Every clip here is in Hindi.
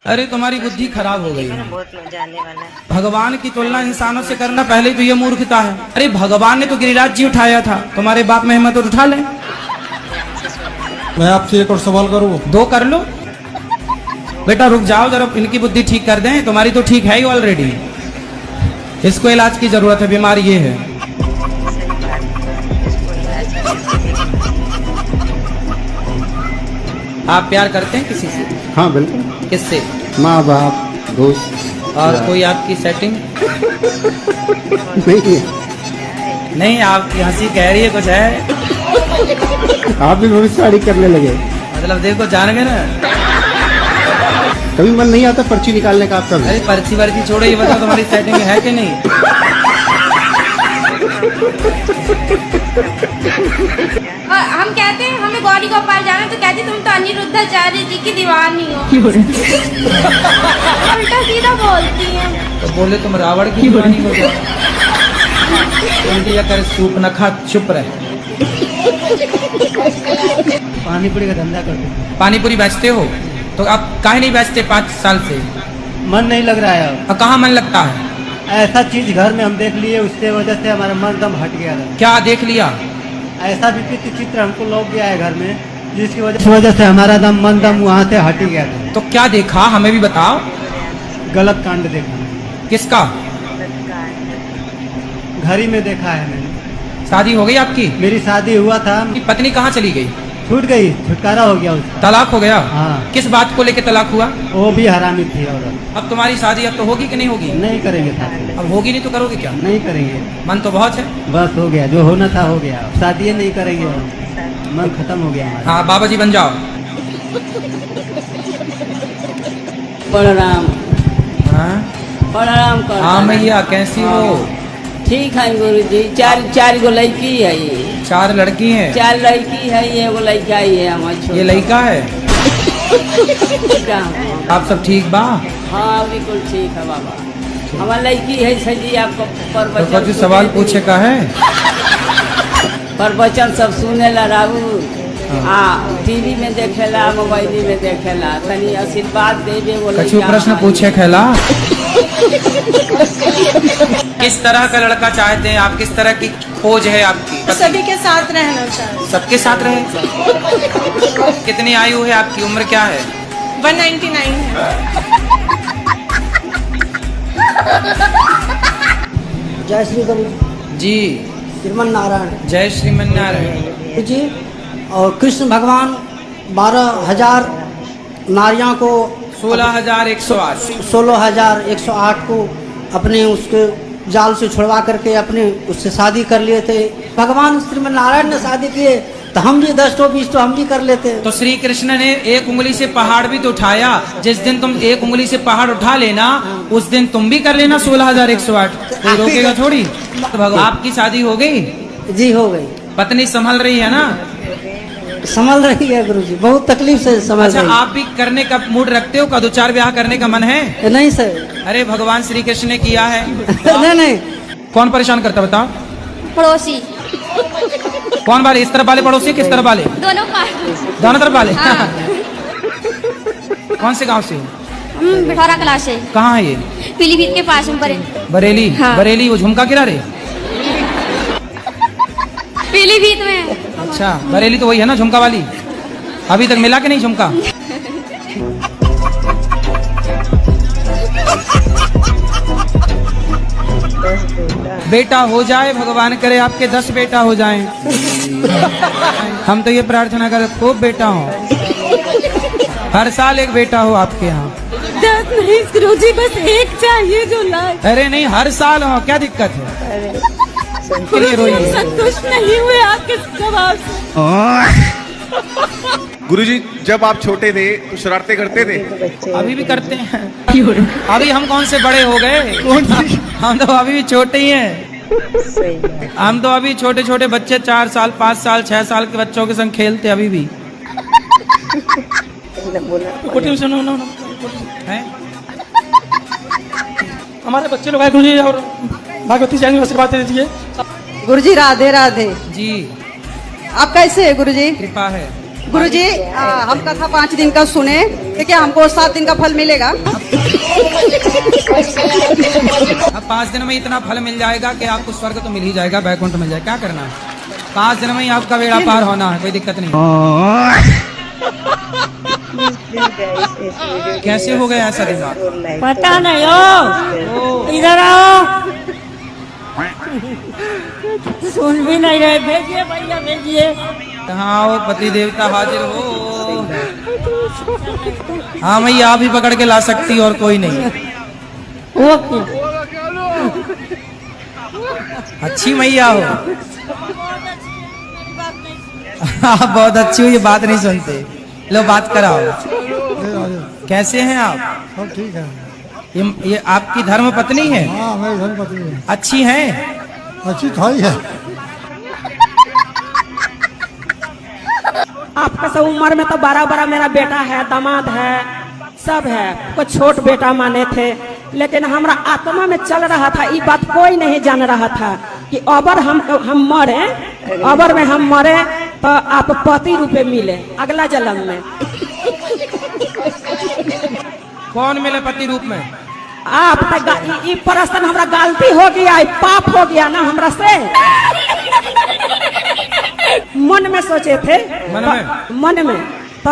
अरे तुम्हारी बुद्धि खराब हो गई है। बहुत मजा आने वाला है। भगवान की तुलना इंसानों से करना पहले तो ये मूर्खता है। अरे भगवान ने तो गिरिराज जी उठाया था, तुम्हारे बाप में हिम्मत उठा ले। मैं आपसे एक और सवाल करूँ? दो कर लो। बेटा रुक जाओ जरा, इनकी बुद्धि ठीक कर दें। तुम्हारी तो ठीक है ही ऑलरेडी, इसको इलाज की जरूरत है, बीमारी ये है। आप प्यार करते हैं किसी से? हाँ बिल्कुल। किससे? माँ बाप दोस्त। और कोई आपकी सेटिंग? नहीं है। नहीं, आपकी हंसी कह रही है कुछ है। आप भी भविष्यवाणी करने लगे। मतलब देखो, जान गए ना। कभी मन नहीं आता पर्ची निकालने का आपका? अरे पर्ची वर्ची छोड़ो, ये बताओ तुम्हारी सेटिंग है कि नहीं? हम कहते हैं हमें गौरी गोपाल जाना, तो कहते तुम तो अनिरुद्धाचार्य जी की दीवानी हो। उल्टा सीधा बोलती हैं। तो बोले तुम रावण की दीवानी हो जाओ। कर सूप न खा, चुप रहे। पानी पूरी का धंधा करते हैं। पानी पूरी बेचते हो? तो आप काहे नहीं बेचते 5 साल से? मन नहीं लग रहा है। और कहाँ मन लगता है? ऐसा चीज घर में हम देख लिए, उसके वजह से हमारा मन दम हट गया था। क्या देख लिया? ऐसा विचित्र चित्र हमको लौट गया है घर में, जिसकी वजह से हमारा दम मन दम वहाँ से हट ही गया था। तो क्या देखा, हमें भी बताओ। गलत कांड देखा। किसका? घर ही में देखा है मैंने। शादी हो गई आपकी? मेरी शादी हुआ था, आपकी पत्नी कहाँ चली गई? छूट गई, छुटकारा हो गया उसका। तलाक हो गया? हाँ। किस बात को लेके तलाक हुआ? वो भी हरामी थी औरत। अब तुम्हारी शादी अब तो होगी कि नहीं होगी? नहीं करेंगे शादी। अब होगी नहीं तो करोगे क्या? नहीं करेंगे। मन तो बहुत है। बस हो गया, जो होना था हो गया। शादी नहीं करेंगे, मन खत्म हो गया हमारा। हाँ बाबा जी बन जाओ। प्रणाम। हाँ प्रणाम कर। हाँ मैया, कैसी हो? ठीक है गुरु जी। चार गो लड़की है ये। 4 लड़की हैं? 4 लड़की है, एगो लड़का ही है हमारे। ये लड़का है? आप सब ठीक बा? हाँ बिल्कुल ठीक है बाबा। हमारा लड़की है सही। आपको तो कुछ सवाल पूछे का है? प्रवचन सब सुने ला राहु। हाँ, टीवी में देखेला, मोबाइल में देखेला। तनी आशीर्वाद देवे वो कछु प्रश्न पूछे खेला? किस तरह का लड़का चाहते हैं आप? किस तरह की खोज है आपकी? सभी के साथ रहना चाहिए। सबके साथ रहे। कितनी आयु है आपकी? उम्र क्या है? 199 है। जय श्री गुरु जी। श्रीमन नारायण जय श्रीमन नारायण जी। और कृष्ण भगवान 12,000 नारियों को 16,108 16,108 को अपने उसके जाल से छुड़वा करके अपने उससे शादी कर लिए थे। भगवान श्रीमन नारायण ने शादी किए, तो हम भी 10 तो 20 तो हम भी कर लेते। तो श्री कृष्ण ने एक उंगली से पहाड़ भी तो उठाया। जिस दिन तुम एक उंगली से पहाड़ उठा लेना, उस दिन तुम भी कर लेना 16,108। कोई रोकेगा थोड़ी। तो भगवान आपकी शादी हो गई? जी हो गई। पत्नी संभल रही है ना? संभल रही है गुरु जी, बहुत तकलीफ से संभल अच्छा, रही। आप भी करने का मूड रखते हो? का 2-4 ब्याह करने का मन है? नहीं सर। अरे भगवान श्री कृष्ण ने किया है। नहीं। कौन परेशान करता बताओ? पड़ोसी। कौन वाले? इस तरफ वाले पड़ोसी, किस तरफ वाले? दोनों दोनों तरफ वाले। हाँ। कौन से गांव से हो? बिठौरा क्लास से। कहाँ है ये? पीलीभीत के पास में बरेली। हाँ। बरेली वो झुमका किनारे? पीलीभीत में। अच्छा, बरेली तो वही है ना झुमका वाली? अभी तक मिला कि नहीं झुमका? बेटा हो जाए, भगवान करे आपके 10 बेटा हो जाएं। हम तो ये प्रार्थना करें खूब बेटा हो, हर साल एक बेटा हो आपके यहाँ। 10 नहीं गुरुजी, बस एक चाहिए जो लाए। अरे नहीं, हर साल हो, क्या दिक्कत है? के लिए रोइए। संतुष्ट नहीं हुए आपके जवाब से। गुरुजी, जब आप छोटे थे तो शरारतें करते थे? अभी भी करते हैं। अभी हम कौन से बड़े हो गए? हम तो अभी भी छोटे ही हैं। हम तो अभी छोटे छोटे बच्चे 4 साल 5 साल 6 साल के बच्चों के संग खेलते अभी भी। सुनो ना हैं? हमारे बच्चे लोग आए गुरुजी, और भागवती जी आशीर्वाद दे दीजिए। गुरुजी राधे राधे जी। आप कैसे है गुरुजी? कृपा है। गुरुजी हम कथा 5 दिन का सुने, ठीक है, हमको 7 दिन का फल मिलेगा। अब 5 दिन में इतना फल मिल जाएगा कि आपको स्वर्ग तो मिल ही जाएगा, बैकुंठ मिल जाएगा। क्या करना है, 5 दिन में ही आपका बेड़ा पार होना है, कोई दिक्कत नहीं। कैसे हो गया ऐसा दिमाग? पता नहीं हो, इधर आओ। सुन भी नहीं रहे, भेजिए भैया भेजिए। कहाँ हो पति देवता, हाजिर हो। हाँ मैया आप ही पकड़ के ला सकती और कोई नहीं। ओके, अच्छी मैया हो। आप बहुत अच्छी हो, ये बात नहीं सुनते। लो बात कराओ। कैसे हैं आप? सब ठीक है। ये आपकी धर्म पत्नी है? हाँ मेरी धर्म पत्नी है। अच्छी है? अच्छी थोड़ी है। आपका सब उम्र में तो बड़ा मेरा बेटा है, दामाद है, सब है। कुछ छोट बेटा माने थे, लेकिन हमारा आत्मा में चल रहा था, ये बात कोई नहीं जान रहा था कि अबर हम मरे, अबर में हम मरे तो आप पति रूपे मिले अगला जन्म में। कौन मिले पति रूप में? आप प्रश्न हमारा गलती हो गया, पाप हो गया ना हमरा से। मन में सोचे थे, मन में तो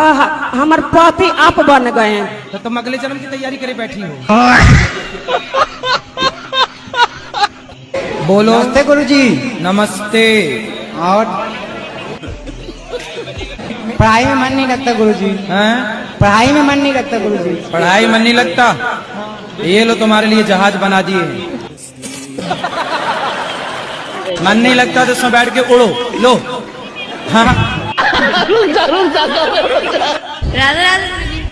हमारे पति आप बन गए। तो तुम अगले जन्म की तैयारी करे बैठी हो। बोलो। नमस्ते गुरुजी। नमस्ते। और पढ़ाई में मन नहीं लगता गुरुजी। हैं? पढ़ाई में मन नहीं लगता गुरुजी। पढ़ाई मन नहीं लगता? ये लो तुम्हारे लिए जहाज बना दिए। मन नहीं लगता तो उसमें बैठ के उड़ो। लो। हाँ। राधा राधा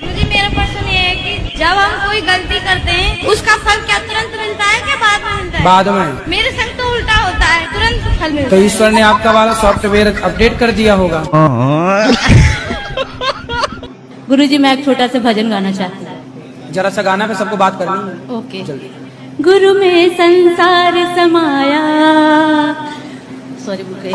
मुझे मेरा प्रश्न ये है कि जब हम कोई गलती करते हैं उसका फल क्या तुरंत मिलता है क्या बाद में मिलता है? बाद में। मेरे संग तो उल्टा होता है, तुरंत फल मिलता तो है। ईश्वर ने आपका वाला सॉफ्टवेयर अपडेट कर दिया होगा। गुरुजी मैं एक छोटा सा भजन गाना चाहती हूँ। जरा सा गाना पे सबको बात करनी है। ओके। जल्दी। गुरु में संसार समाया, सॉरी भूल गई।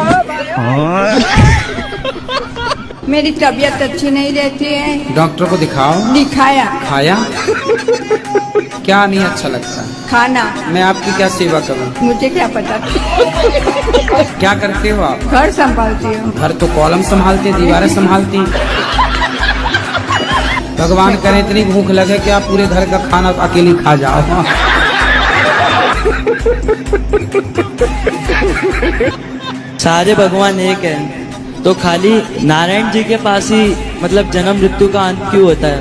मेरी तबीयत अच्छी नहीं रहती है, डॉक्टर को दिखाओ। दिखाया। खाया? क्या नहीं अच्छा लगता? खाना। मैं आपकी क्या सेवा करूं? मुझे क्या पता। क्या करते हो आप? घर संभालती हूँ। घर तो कॉलम संभालती, दीवारें संभालती। भगवान करे इतनी भूख लगे कि आप पूरे घर का खाना अकेली खा जाओ। सारे भगवान एक हैं, तो खाली नारायण जी के पास ही मतलब जन्म मृत्यु का अंत क्यों होता है?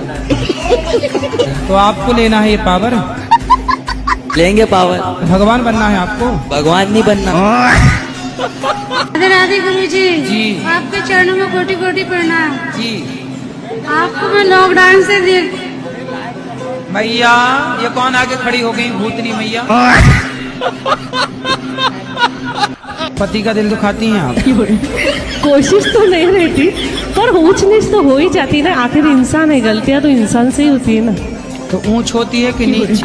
तो आपको लेना है ये पावर? लेंगे पावर। भगवान बनना है आपको? भगवान नहीं बनना। राधे राधे गुरुजी। जी। आपके चरणों में कोटि कोटि प्रणाम। जी। आपको मैं लॉकडाउन से देख। मैया ये कौन आगे खड़ी हो गई? भूतनी मैया। पति का दिल दुखाती हैं आप? कोशिश तो नहीं रहती, पर ऊंच नीच तो हो ही जाती ना। आखिर इंसान है, गलतियां तो इंसान से ही होती है ना। तो ऊंच होती है कि नीच?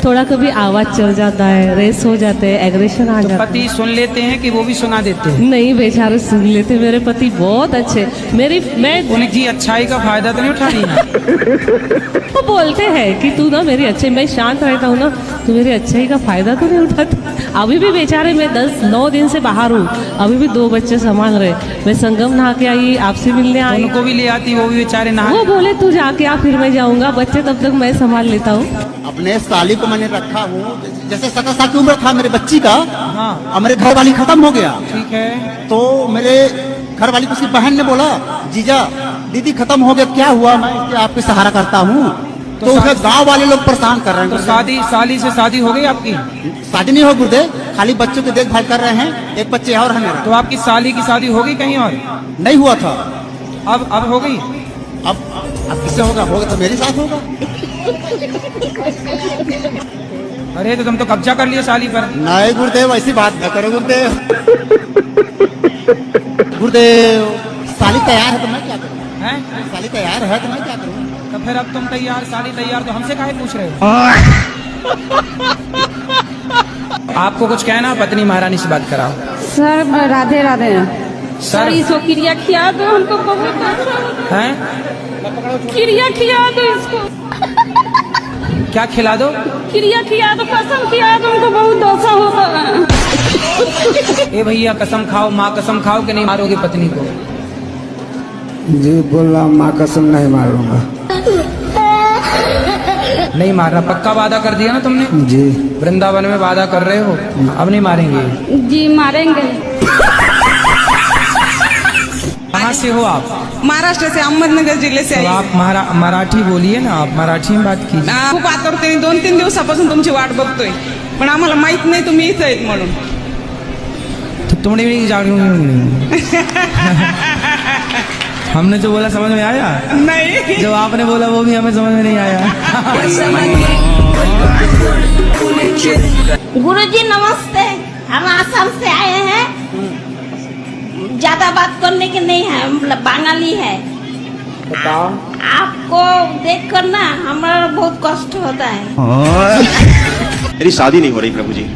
थोड़ा कभी आवाज चल जाता है, रेस हो जाते हैं, एग्रेशन आ जाता है। पति सुन लेते हैं कि वो भी सुना देते हैं? नहीं बेचारे सुन लेते। मेरे पति बहुत अच्छे। मैं उनकी अच्छाई का फायदा तो नहीं उठा रही है? वो बोलते हैं कि तू ना मेरी अच्छे, मैं शांत रहता हूँ ना, तू मेरी अच्छाई का फायदा तो नहीं उठाता। अभी भी बेचारे मैं 10-9 दिन से बाहर हूँ, अभी भी 2 बच्चे संभाल रहे। मैं संगम नहा के आई, आपसे मिलने आई। उनको भी ले आती, वो भी बेचारे नहा। वो बोले तू जाके आ, फिर मैं जाऊंगा। बच्चे तब तक मैं संभाल लेता हूँ। अपने साली को मैंने रखा हूँ, जैसे 17 साल की उम्र था मेरे बच्ची का। हाँ। और मेरे घर वाली खत्म हो गया। ठीक है। तो मेरे घर वाली को सिर्फ बहन ने बोला, जीजा दीदी खत्म हो गया, क्या हुआ? मैं इसलिए आपके सहारा करता हूँ। तो उसे गांव वाले लोग परेशान कर रहे हैं। तो साली से शादी हो गई आपकी? शादी नहीं हो गुरुदेव, खाली बच्चों की देखभाल कर रहे हैं। एक बच्चे और है मेरा। तो आपकी साली की शादी हो गई कहीं और? नहीं हुआ था। अब हो गई? अब किससे होगा? होगा तो मेरे साथ होगा। अरे तो तुम तो कब्जा कर लिए साली पर। नहीं गुरुदेव, ऐसी बात न करो गुरुदेव। गुरुदेव साली तैयार है तो मैं क्या करूँ? हैं? साली तैयार है तो मैं क्या करूँ? तो फिर अब तुम तैयार, साली तैयार, तो हमसे काहे पूछ रहे हो? आपको कुछ कहना? पत्नी महारानी से बात कराओ। सर राधे राधे। सर इसको क्रिया खिया दो, हमको बहुत अच्छा होता हैं? है। क्रिया खिया दो इसको, क्या खिला दो? क्रिया खिया दो, कसम खिया दो, हमको बहुत दोषा होता है। ए भैया कसम खाओ, माँ कसम खाओ कि नहीं मारोगे पत्नी को? जी बोला, माँ कसम नहीं मारूंगा। नहीं मारना, पक्का वादा कर दिया ना तुमने? जी वृंदावन में वादा कर रहे हो, अब नहीं मारेंगे? जी मारेंगे। कहाँ से हो आप? महाराष्ट्र से, अहमदनगर जिल्हे से तो आप मराठी बोलिए ना, आप मराठी में बात कीजिए। खूप आतुरतेने 2-3 दिवसापासून तुमची वाट बघतोय, पण आम्हाला माहित नाही तुम्ही इथं आहेत म्हणून. तो तुमने भी हमने जो बोला समझ में आया? नाही. जो आपने बोला वो भी हमें समझ में नहीं आया। गुरुजी नमस्ते, हम आसाम से आए हैं। ज्यादा बात करने के नहीं है, हम बंगाली है। बताओ। आपको देख कर ना हमारा बहुत कष्ट होता है। मेरी शादी नहीं हो रही प्रभु जी।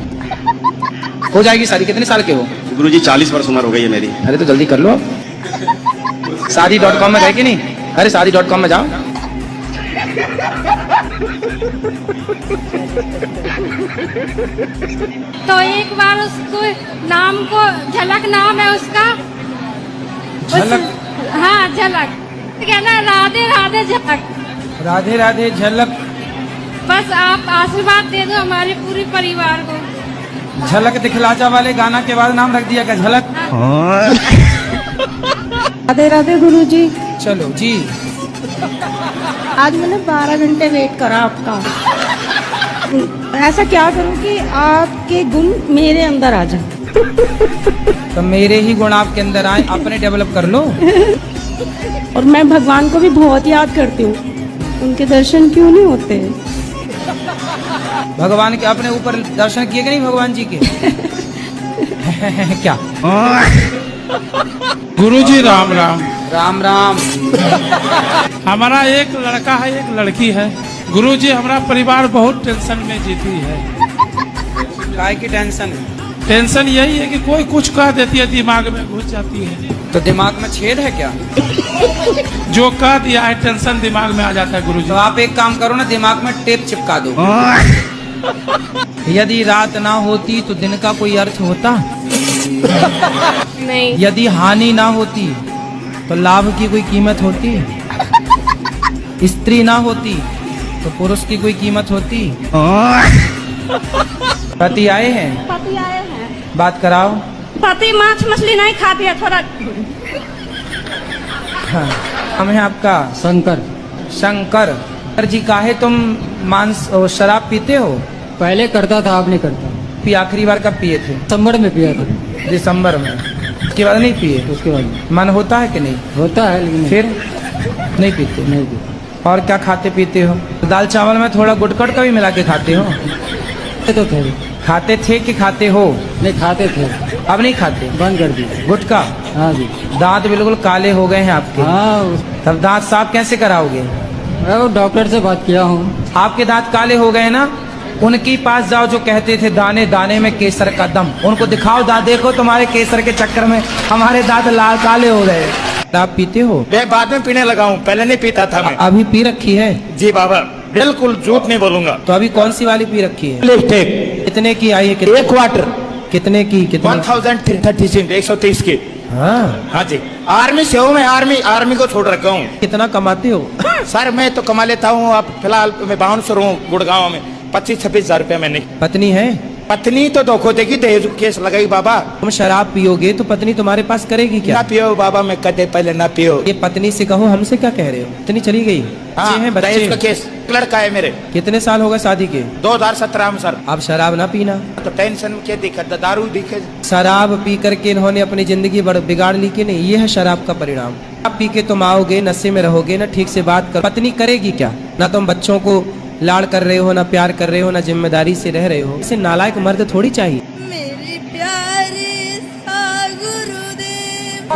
हो जाएगी शादी। कितने साल के हो? गुरु जी 40 वर्ष उम्र हो गई है मेरी। अरे तो जल्दी कर लो। शादी.com में गए कि नहीं? अरे शादी.com में जाओ। तो एक बार उसको नाम को झलक नाम है उसका। झलक? हाँ झलक, कहना राधे राधे झलक। राधे राधे झलक। बस आप आशीर्वाद दे दो हमारे पूरे परिवार को। झलक दिखलाजा वाले गाना के बाद नाम रख दिया क्या झलक? राधे राधे गुरुजी। चलो जी। आज मैंने 12 घंटे वेट करा आपका। ऐसा क्या करूं कि आपके गुण मेरे अंदर आ जाए? तो मेरे ही गुण आपके अंदर आए, अपने डेवलप कर लो। और मैं भगवान को भी बहुत याद करती हूँ, उनके दर्शन क्यों नहीं होते? भगवान के अपने ऊपर दर्शन किए कि नहीं भगवान जी के? क्या? गुरुजी राम राम। राम राम। हमारा एक लड़का है, एक लड़की है। गुरुजी हमारा परिवार बहुत टेंशन में जीती है। काय की टेंशन है? टेंशन यही है कि कोई कुछ कह देती है, दिमाग में घुस जाती है। तो दिमाग में छेद है क्या? जो कह दिया है टेंशन दिमाग में आ जाता है गुरुजी। तो आप एक काम करो ना, दिमाग में टेप चिपका दो। यदि रात ना होती तो दिन का कोई अर्थ होता? नहीं। यदि हानि ना होती तो लाभ की कोई कीमत होती? स्त्री ना होती तो पुरुष की कोई कीमत होती? पति आए हैं? पति आए हैं। बात कराओ। पति मांस मछली नहीं खाती है, थोड़ा। हाँ। हम है आपका शंकर। शंकर। सर जी काहे तुम मांस और शराब पीते हो? पहले करता था, अब नहीं करता। आखिरी बार कब पिए थे? दिसंबर में पिया था। दिसंबर में। उसके बाद नहीं पिए? उसके बाद मन होता है कि नहीं? होता है, लेकिन फिर नहीं पीते? नहीं पिया। और क्या खाते पीते हो? दाल चावल में थोड़ा गुटखट का भी मिला के खाते हो? तो थे। खाते थे कि खाते हो? नहीं खाते थे, अब नहीं खाते? बंद कर दिए। गुटखा? हाँ जी। दांत बिल्कुल काले हो गए हैं आपके। हाँ, तब दांत साफ कैसे कराओगे? मैं डॉक्टर से बात किया हूँ। आपके दांत काले हो गए ना, उनके पास जाओ जो कहते थे दाने दाने में केसर का दम। उनको दिखाओ दांत, देखो तुम्हारे केसर के चक्कर में हमारे दांत लाल काले हो गए। आप पीते हो? मैं बाद में पीने लगा हूँ, पहले नहीं पीता था मैं। अभी पी रखी है? जी बाबा, बिल्कुल झूठ नहीं बोलूंगा। तो अभी कौन सी वाली पी रखी है? लिपस्टिक। कितने की आई है? एक क्वार्टर। कितने की? कितने? 1036 130 की। हाँ हाँ जी। आर्मी से हूँ मैं, आर्मी को छोड़ रखा हूँ। कितना कमाते हो? सर मैं तो कमा लेता हूँ, अब फिलहाल मैं बाउंसर हूँ गुड़गांव में। 25-26 हजार रुपया मैंने। पत्नी है? पत्नी तो धोखो देगी, दहेज केस लगाई बाबा। तुम शराब पियोगे तो पत्नी तुम्हारे पास करेगी क्या? ना पियो बाबा, मैं कहते पहले ना पियो। ये पत्नी से कहो, हमसे क्या कह रहे हो? पत्नी चली गई? हाँ, बच्चे हैं? दहेज का बच्चे? केस। लड़का है मेरे। कितने साल हो गए शादी के? 2017 में सर। अब शराब ना पीना। तो टेंशन क्या दिक्कत? दारू दिखे। शराब पी करके इन्होंने अपनी जिंदगी बिगाड़ ली कि नहीं? ये है शराब का परिणाम। अब पी के तुम आओगे, नशे में रहोगे, ना ठीक से बात कर। पत्नी करेगी क्या? ना तुम बच्चों को लाड़ कर रहे हो, ना प्यार कर रहे हो, ना जिम्मेदारी से रह रहे हो। इसे नालायक मर्द थोड़ी चाहिए। मेरी प्यारी सा गुरुदेव,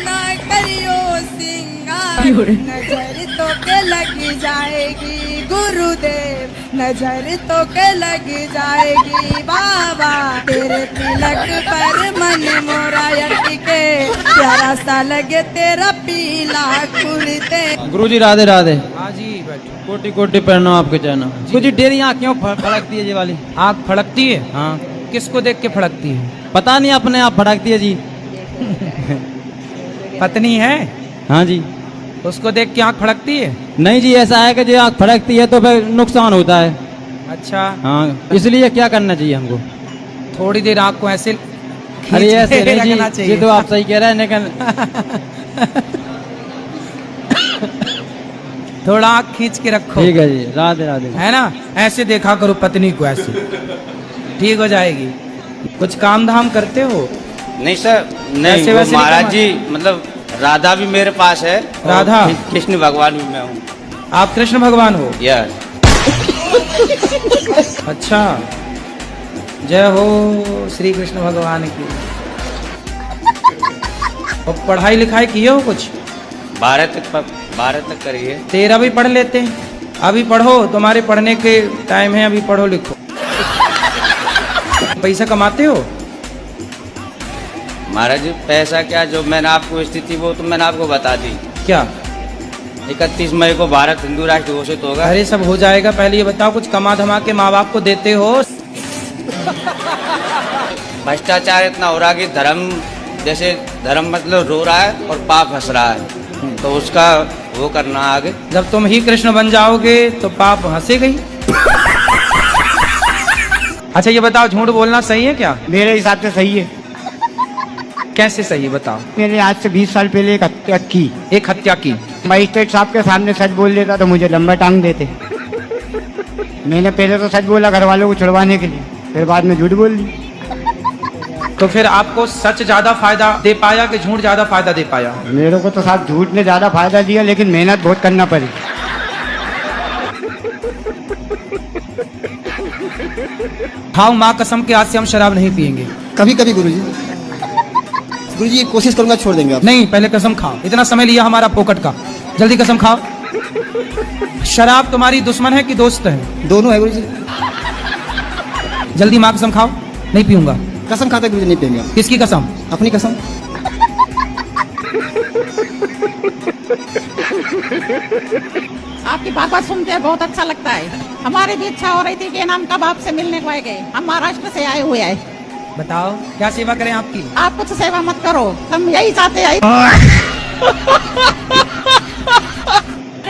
ना करियो सिंगार, नजर तो के लग जाएगी। गुरुदेव, नजर तो के लग जाएगी बाबा, तेरे तिलक पर मन मोरा अटके, प्यारा सा लगे तेरा पीला कुर्ते। गुरुजी राधे राधे। हाँ जी बैठो। कोटि कोटि प्रणाम आपके चरणों। गुरुजी डेरी आँख क्यों फड़कती है ये वाली? आँख फड़कती है? हाँ। किसको देख के फड़कती है? पता नहीं, अपने आप फड़कती है जी। पत्नी है? हाँ जी। उसको देख के आँख फड़कती है? नहीं जी, ऐसा है कि जो आँख फड़कती है तो फिर नुकसान होता है। अच्छा। हाँ, इसलिए क्या करना चाहिए हमको? थोड़ी देर आँख को ऐसे अरे ऐसे नहीं जी, ये तो आप सही कह रहे हैं, लेकिन थोड़ा आँख खींच के रखो। ठीक है जी, राधे राधे। है ना, ऐसे देखा करो पत्नी को, ऐसे ठीक हो जाएगी। कुछ काम धाम करते हो? नहीं सर, नहीं वैसे महाराज जी, मतलब राधा भी मेरे पास है, राधा, कृष्ण भगवान भी मैं हूँ। आप कृष्ण भगवान हो? यस। अच्छा, जय हो श्री कृष्ण भगवान की। और पढ़ाई लिखाई किए हो कुछ? 12 तक करिए। 13 भी पढ़ लेते हैं। अभी पढ़ो, तुम्हारे पढ़ने के टाइम है, अभी पढ़ो लिखो। पैसा कमाते हो? महाराज जी पैसा क्या, जो मैंने आपको स्थिति वो तो मैंने आपको बता दी। क्या? 31 मई को भारत हिंदू राष्ट्र घोषित होगा। अरे सब हो जाएगा, पहले ये बताओ कुछ कमा धमा के माँ बाप को देते हो? भ्रष्टाचार इतना हो रहा कि धर्म मतलब रो रहा है और पाप हंस रहा है, तो उसका वो करना आगे। जब तुम ही कृष्ण बन जाओगे तो पाप हंसेगा ही। अच्छा ये बताओ, झूठ बोलना सही है क्या? मेरे हिसाब से सही है। कैसे सही है बताओ? मैंने आज से 20 साल पहले एक हत्या की। एक हत्या की? मजिस्ट्रेट साहब के सामने सच बोल देता तो मुझे लंबा टांग देते। मैंने पहले तो सच बोला घर वालों को छुड़वाने के लिए, फिर बाद में झूठ बोल दी। तो फिर आपको सच ज्यादा फायदा दे पाया कि झूठ ज्यादा फायदा दे पाया? मेरे को तो साहब झूठ ने ज्यादा फायदा दिया, लेकिन मेहनत बहुत करना पड़ी। हाँ, माँ कसम के आज से हम शराब नहीं पिएंगे। कभी कभी गुरुजी, गुरुजी कोशिश करूंगा छोड़ देंगे आप। नहीं, पहले कसम खाओ। इतना समय लिया हमारा पोकट का, जल्दी कसम खाओ। शराब तुम्हारी दुश्मन है कि दोस्त है? दोनों है गुरुजी। जल्दी माँ कसम खाओ। नहीं पीऊंगा। कसम खाता गुरुजी नहीं पिएंगे। किसकी कसम? अपनी कसम। आपकी बात सुनते हैं बहुत अच्छा लगता है। हमारी भी इच्छा हो रही थी कि नाम कब आपसे मिलने को आए गए। हम महाराष्ट्र से आए हुए हैं। बताओ क्या सेवा करें आपकी? आप कुछ सेवा मत करो, हम यही चाहते हैं।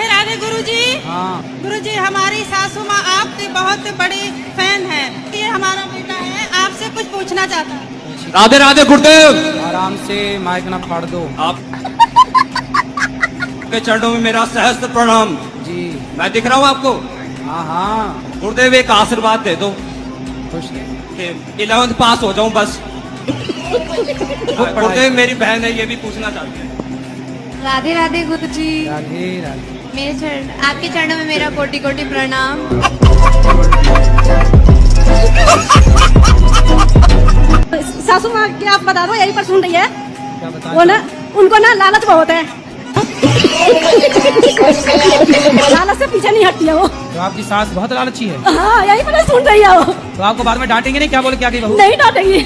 राधे गुरुजी। हाँ। गुरुजी, हमारी सासू माँ आपकी बहुत बड़ी फैन है। ये हमारा बेटा है, आपसे कुछ पूछना चाहता है। राधे राधे गुरुदेव। आराम से, माइक ना फाड़ दो। आप के चरणों में मेरा सहस्त्र प्रणाम जी। मैं दिख रहा हूँ आपको? हाँ हाँ। गुरुदेव एक आशीर्वाद दे दो खुश कि 11th पास हो जाऊं बस। गुरुदेव मेरी बहन है, ये भी पूछना चाहती है। राधे राधे गुरुजी। राधे राधे। आपके चरणों में मेरा कोटि कोटि प्रणाम। सासू माँ की आप बता दो, यही पर सुन रही है। क्या बता? वो ना, उनको ना लालच बहुत है। लालच से पीछे नहीं हटती है वो। तो आपकी सास बहुत लालची है? हाँ, यही पर सुन रही है वो। तो आपको बाद में डांटेंगे नहीं? क्या बोले क्या गई बहू? नहीं डांटेगी।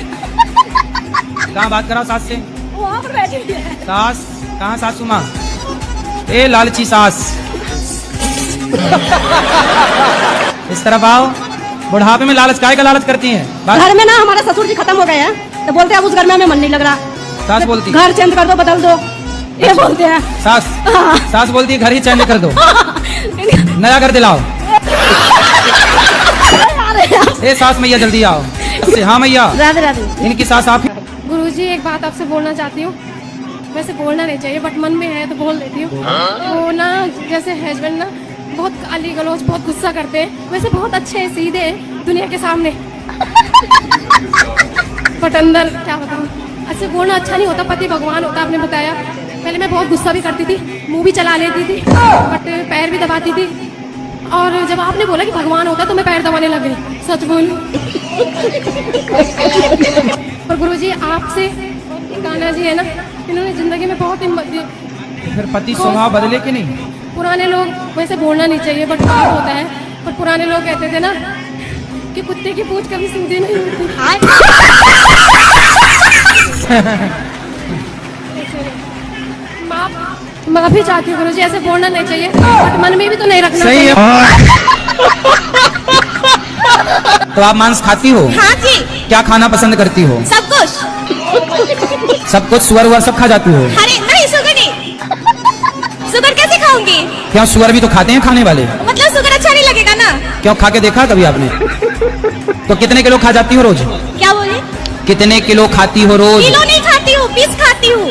कहाँ बात कराओ सास से? वहाँ पर बैठी हुई है। सास कहाँ? सासू माँ। ए लालची सास, इस तरफ आओ। बुढ़ापे में लालच काहे का लालच करती हैं? घर में ना हमारे ससुर जी खत्म हो गए हैं, तो बोलते हैं अब उस घर में हमें मन नहीं लग रहा। सास बोलती घर चेंज कर दो, बदल दो, ये बोलते हैं। सास सास बोलती है घर ही चेंज कर दो, नया घर दिलाओ। ए सास मैया जल्दी आओ। हाँ मैया। राधे राधे। इनकी सास आप? गुरुजी एक बात आपसे बोलना चाहती हूँ। वैसे बोलना नहीं चाहिए बट मन में है तो बोल देती हूँ। वो ना जैसे हस्बैंड ना बहुत गाली गलौज, बहुत गुस्सा करते हैं। वैसे बहुत अच्छे हैं, सीधे हैं दुनिया के सामने, बट अंदर क्या बताऊँ। ऐसे बोलना अच्छा नहीं होता, पति भगवान होता आपने बताया। पहले मैं बहुत गुस्सा भी करती थी, मुंह भी चला लेती थी, बट पैर भी दबाती थी। और जब आपने बोला कि भगवान होता तो मैं पैर दबाने लग गई, सच बोलूं। और गुरुजी आपसे कान्हा जी है ना, इन्होंने जिंदगी में बहुत हिम्मत दी। फिर पति स्वभाव बदले कि नहीं? पुराने लोग वैसे बोलना नहीं चाहिए बट बात होता है, पर पुराने लोग कहते थे ना कि कुत्ते की पूंछ कभी सीधी नहीं होती। माफी चाहती हूँ गुरुजी, ऐसे बोलना नहीं चाहिए बट मन में भी तो नहीं रखना सही है। तो आप मांस खाती हो? हाँ जी। क्या खाना पसंद करती हो? सब कुछ। सब कुछ? सुअर वुअर सब खा जाती हो? अरे नहीं, सुगर नहीं। सुगर कैसे खाऊंगी? क्या सुअर भी तो खाते हैं खाने वाले? मतलब सुगर अच्छा नहीं लगेगा ना? क्यों, खा के देखा कभी आपने? तो कितने किलो खा जाती हो रोज? क्या बोले? कितने किलो खाती हो रोज? किलो नहीं खाती हूँ, पीस खाती हूँ।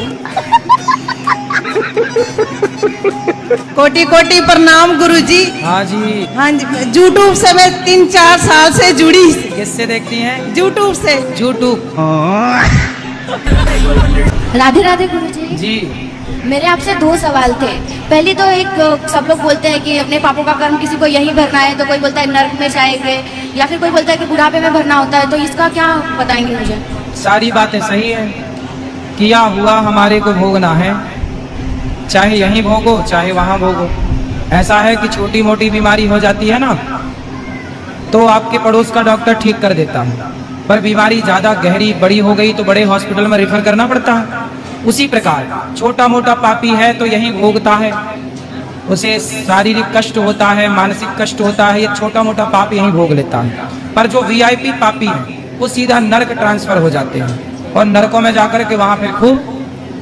कोटि कोटि प्रणाम गुरुजी। हाँ जी। हाँ जी, यूट्यूब से मैं 3-4 साल से जुड़ी। किससे देखती हैं? यूट्यूब से। यूट्यूब। राधे राधे गुरुजी। जी। मेरे आपसे 2 सवाल थे। पहले तो एक, सब लोग बोलते हैं कि अपने पापों का कर्म किसी को यहीं भरना है, तो कोई बोलता है नर्क में जाएंगे, या फिर कोई बोलता है कि बुढ़ापे में भरना होता है, तो इसका क्या बताएंगे मुझे? सारी बातें सही है। किया हुआ हमारे को भोगना है, चाहे यहीं भोगो चाहे वहां भोगो। ऐसा है कि छोटी मोटी बीमारी हो जाती है ना, तो आपके पड़ोस का डॉक्टर ठीक कर देता है, पर बीमारी ज्यादा गहरी बड़ी हो गई तो बड़े हॉस्पिटल में रेफर करना पड़ता है। उसी प्रकार छोटा मोटा पापी है तो यहीं भोगता है, उसे शारीरिक कष्ट होता है, मानसिक कष्ट होता है, ये छोटा मोटा पाप यहीं भोग लेता है। पर जो वीआईपी पापी है वो सीधा नरक ट्रांसफर हो जाते हैं और नरकों में जाकर के वहां फिर खूब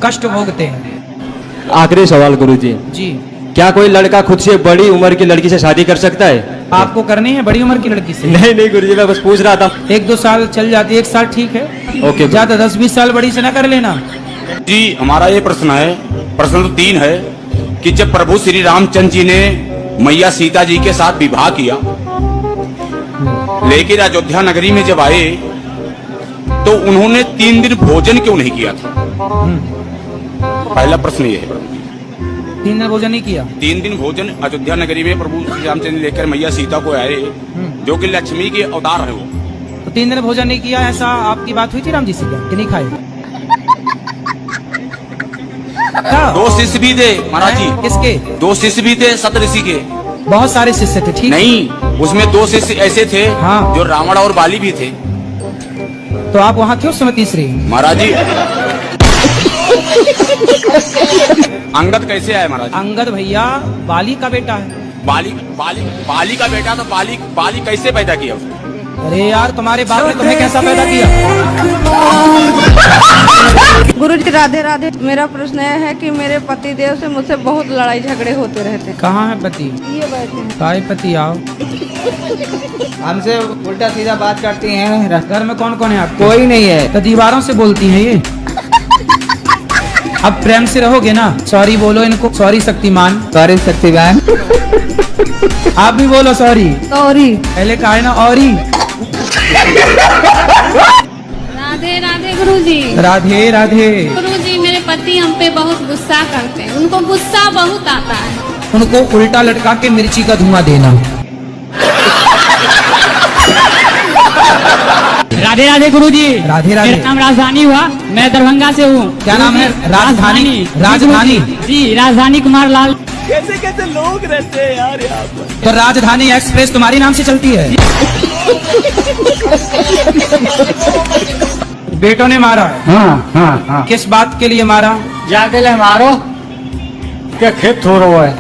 कष्ट भोगते हैं। आखिरी सवाल गुरुजी। जी। क्या कोई लड़का खुद से बड़ी उम्र की लड़की से शादी कर सकता है? आपको करनी है बड़ी उम्र की लड़की से? नहीं नहीं गुरुजी, मैं बस पूछ रहा था। 1-2 साल चल जाती है, 1 साल ठीक है। ओके। ज्यादा 10-20 साल बड़ी से ना कर लेना। जी, हमारा ये प्रश्न है, प्रश्न तो 3 है कि जब प्रभु श्री रामचंद्र जी ने मैया सीता जी के साथ विवाह किया, लेकिन अयोध्या नगरी में जब आए तो उन्होंने 3 दिन भोजन क्यों नहीं किया था? पहला प्रश्न ये है। 3 दिन भोजन नहीं किया? 3 दिन भोजन अयोध्या नगरी में प्रभु श्री रामचंद्र लेकर मैया सीता को आए, जो कि लक्ष्मी के अवतार है वो। तो 3 दिन भोजन नहीं किया, ऐसा आपकी बात हुई थी राम जी से क्या कि नहीं खाए? 2 शिष्य भी थे महाराज जी। किसके? 2 शिष्य भी थे सप्तऋषि के। बहुत सारे शिष्य थे, ठीक? नहीं, उसमें 2 शिष्य ऐसे थे जो रावण और बाली भी थे। तो आप वहाँ क्यों समय तीसरी? महाराज जी अंगद कैसे आए महाराज? अंगद भैया बाली का बेटा है। बाली का बेटा, तो बाली कैसे पैदा किया उसने? अरे यार, तुम्हारे बाप ने तुम्हें कैसा पैदा किया? गुरुजी राधे राधे। मेरा प्रश्न यह है कि मेरे पति देव से मुझसे बहुत लड़ाई झगड़े होते रहते हैं। कहाँ है पति? ये बैठे हैं। काय पति? आओ। हमसे उल्टा सीधा बात करती हैं। घर में कौन कौन है आपके? कोई नहीं है। तो दीवारों से बोलती हैं ये। अब प्रेम से रहोगे ना? सॉरी बोलो इनको। सॉरी शक्तिमान। सॉरी शक्तिमान। आप भी बोलो सॉरी। सॉरी। पहले कहा है ना औरी। राधे राधे गुरुजी। राधे राधे। गुरुजी, मेरे पति हम पे बहुत गुस्सा करते हैं, उनको गुस्सा बहुत आता है। उनको उल्टा लटका के मिर्ची का धुआं देना। राधे राधे गुरुजी। राधे राधे। मेरा नाम राजधानी हुआ, मैं दरभंगा से हूँ। क्या नाम है? राजधानी। राजधानी जी, राजधानी कुमार लाल। कैसे कैसे लोग रहते हैं यार यहाँ पर। तो राजधानी एक्सप्रेस तुम्हारी नाम से चलती है? बेटों ने मारा है? हाँ। किस बात के लिए मारा? जाके ले मारो क्या खेत थोड़ा हुआ है?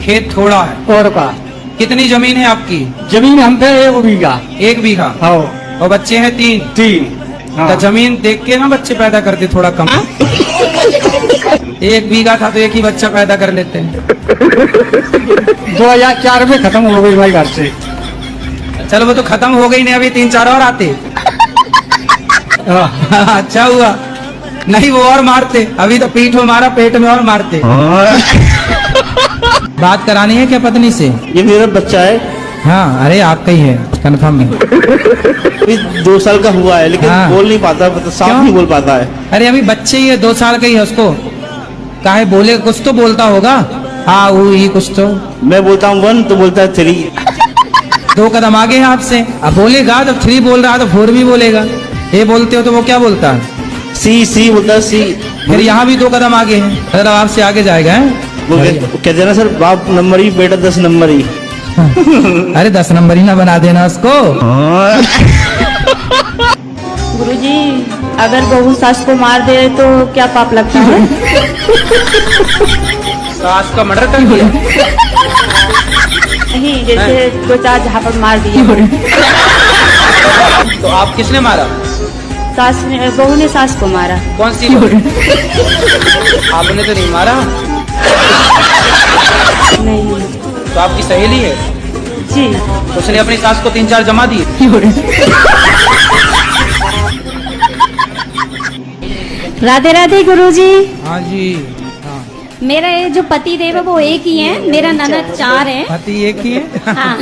खेत थोड़ा है और का? कितनी जमीन है आपकी? जमीन हम पे 1 बीघा। 1 बीघा। हाँ। और बच्चे हैं 3। तो जमीन देख के ना बच्चे पैदा करते थोड़ा कम। 1 बीघा था तो 1 ही बच्चा पैदा कर लेते हैं। 2004 में खत्म हो गई भाई घर से। चलो वो तो खत्म हो गई नहीं, अभी 3-4 और आते। अच्छा हुआ नहीं, वो और मारते। अभी तो पीठ में मारा, पेट में और मारते। बात करानी है क्या पत्नी से? ये मेरा बच्चा है। हाँ, अरे आपका ही है कंफर्म है। 2 साल का हुआ है लेकिन बोल नहीं पाता, मतलब साफ नहीं बोल पाता है। अरे अभी बच्चे ही है, 2 साल का ही है, उसको काहे बोले? कुछ तो बोलता होगा। हाँ वो ही कुछ तो। मैं बोलता हूँ 1 तो बोलता है 3। 2 कदम आगे है आपसे। अब बोलेगा तो 3 बोल रहा तो 4 भी बोलेगा। ये बोलते हो तो वो क्या बोलता है? सी बोलता है सी। फिर यहाँ भी 2 कदम आगे है, मतलब आपसे आगे जाएगा है? वो कहते हैं ना सर, बाप नंबर ही बेटा 10 नंबर ही। अरे 10 नंबर ही ना बना देना उसको। गुरुजी, अगर बहू सास को मार दे तो क्या पाप लगता है? सास का मर्डर कर दिया। नहीं, जैसे 2-4 झापड़ मार दिए। तो आप किसने मारा? सास ने, बहू ने सास को मारा। कौन सी बहू? आपने तो नहीं मारा। नहीं। तो आपकी सहेली है? जी। उसने अपनी सास को 3-4 जमा दिए। राधे राधे गुरुजी। हाँ जी। हाँ। मेरा ये जो पति देव है वो एक ही है, मेरा ननद 4 है। पति एक ही है? हाँ।